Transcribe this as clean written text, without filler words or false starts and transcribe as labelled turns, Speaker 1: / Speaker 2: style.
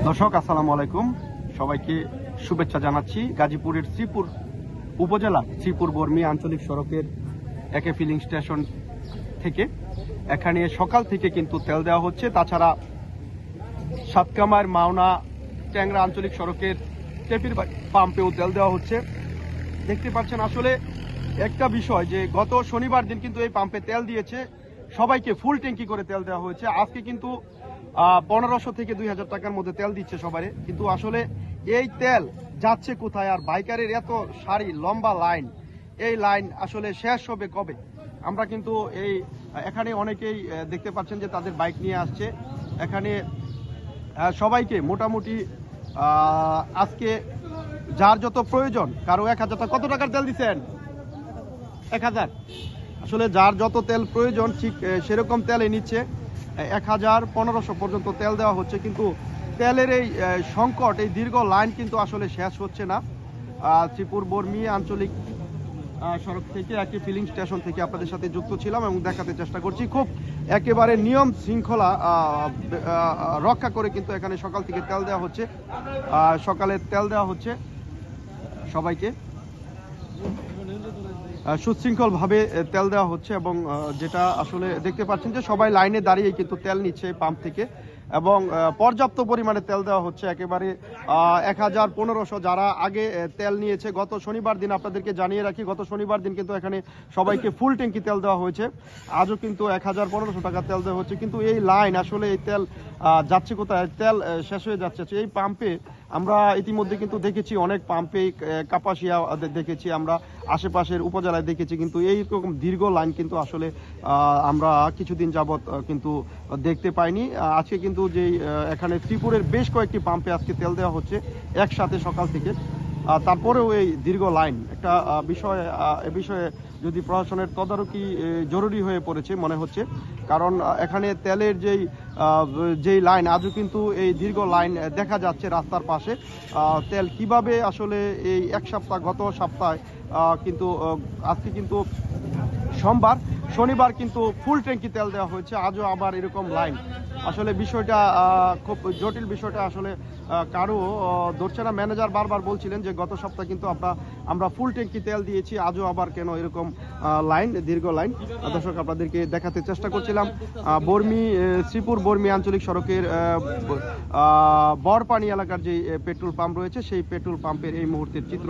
Speaker 1: দর্শক আসসালামু আলাইকুম, সবাইকে শুভেচ্ছা জানাচ্ছি। গাজীপুরের শ্রীপুর উপজেলা শ্রীপুর বর্মী আঞ্চলিক সড়কের একে ফিলিং স্টেশন থেকে এখানে সকাল থেকে কিন্তু তেল দেওয়া হচ্ছে। তাছাড়া সাতকামার মাওনা ট্যাংরা আঞ্চলিক সড়কের টেপির পাম্পেও তেল দেওয়া হচ্ছে। দেখতে পাচ্ছেন আসলে একটা বিষয় যে গত শনিবার দিন কিন্তু এই পাম্পে তেল দিয়েছে, সবাইকে ফুল ট্যাঙ্কি করে তেল দেওয়া হয়েছে। আজকে কিন্তু 1500 থেকে 2000 টাকার মধ্যে তেল দিচ্ছে সবারে। কিন্তু আসলে এই তেল যাচ্ছে কোথায়? আর বাইকারের এত সারি লম্বা লাইন, এই লাইন আসলে শেষ হবে কবে? আমরা কিন্তু এখানে অনেকেই দেখতে পাচ্ছেন যে তাদের বাইক নিয়ে আসছে এখানে। সবাইকে মোটামুটি আজকে যার যত প্রয়োজন, কারো 1000 টাকা। কত টাকার তেল দিচ্ছেন? 1000। আসলে যার যত তেল প্রয়োজন ঠিক সেরকম তেলই নিচ্ছে। 1000 1500 পর্যন্ত তেল দেওয়া হচ্ছে। কিন্তু তেলের এই সংকট, এই দীর্ঘ লাইন কিন্তু আসলে শেষ হচ্ছে না। শ্রীপুর বর্মী আঞ্চলিক সড়ক থেকে একটি ফিলিং স্টেশন থেকে আপনাদের সাথে যুক্ত ছিলাম এবং দেখাতে চেষ্টা করছি খুব একেবারে নিয়ম শৃঙ্খলা রক্ষা করে কিন্তু এখানে সকাল থেকে তেল দেওয়া হচ্ছে। সকালে তেল দেওয়া হচ্ছে সবাইকে, সুশৃঙ্খলভাবে তেল দেওয়া হচ্ছে। এবং যেটা আসলে দেখতে পাচ্ছেন যে সবাই লাইনে দাঁড়িয়ে কিন্তু তেল নিচ্ছে পাম্প থেকে এবং পর্যাপ্ত পরিমাণে তেল দেওয়া হচ্ছে। একেবারে 1000 1500 যারা আগে তেল নিয়েছে গত শনিবার দিন, আপনাদেরকে জানিয়ে রাখি গত শনিবার দিন কিন্তু এখানে সবাইকে ফুল ট্যাঙ্কি তেল দেওয়া হয়েছে। আজও কিন্তু 1000 1500 টাকা তেল দেওয়া হচ্ছে। কিন্তু এই লাইন আসলে এই তেল যাচ্ছে কোথায়? তেল শেষ হয়ে যাচ্ছে। এই পাম্পে আমরা ইতিমধ্যে কিন্তু দেখেছি, অনেক পাম্পে কাপাসিয়া দেখেছি, আমরা আশেপাশের উপজেলায় দেখেছি, কিন্তু এইরকম দীর্ঘ লাইন কিন্তু আসলে আমরা কিছুদিন যাবৎ কিন্তু দেখতে পাইনি। আজকে কিন্তু যেই এখানে ত্রিপুরের বেশ কয়েকটি পাম্পে আজকে তেল দেওয়া হচ্ছে একসাথে সকাল থেকে। তারপরেও এই দীর্ঘ লাইন একটা বিষয়, এ বিষয়ে যদি প্রশাসনের তদারকি জরুরি হয়ে পড়েছে মনে হচ্ছে। কারণ এখানে তেলের যেই লাইন, আজও কিন্তু এই দীর্ঘ লাইন দেখা যাচ্ছে রাস্তার পাশে। তেল কিভাবে আসলে এই এক সপ্তাহ, গত সপ্তাহে কিন্তু আজকে কিন্তু সোমবার, শনিবার কিন্তু ফুল ট্যাঙ্কি তেল দেওয়া হয়েছে, আজও আবার এরকম লাইন। আসলে বিষয়টা খুব জটিল। বিষয়টা আসলে কারো ধরছে না। ম্যানেজার বারবার বলছিলেন যে গত সপ্তাহে কিন্তু আমরা ফুল ট্যাঙ্কি তেল দিয়েছি, আজও আবার কেন এরকম লাইন, দীর্ঘ লাইন। দর্শক আপনাদেরকে দেখাতে চেষ্টা করছিলাম শ্রীপুর বর্মী আঞ্চলিক সড়কের বরপানি এলাকার যে পেট্রোল পাম্প রয়েছে সেই পেট্রোল পাম্পের এই মুহূর্তের চিত্র।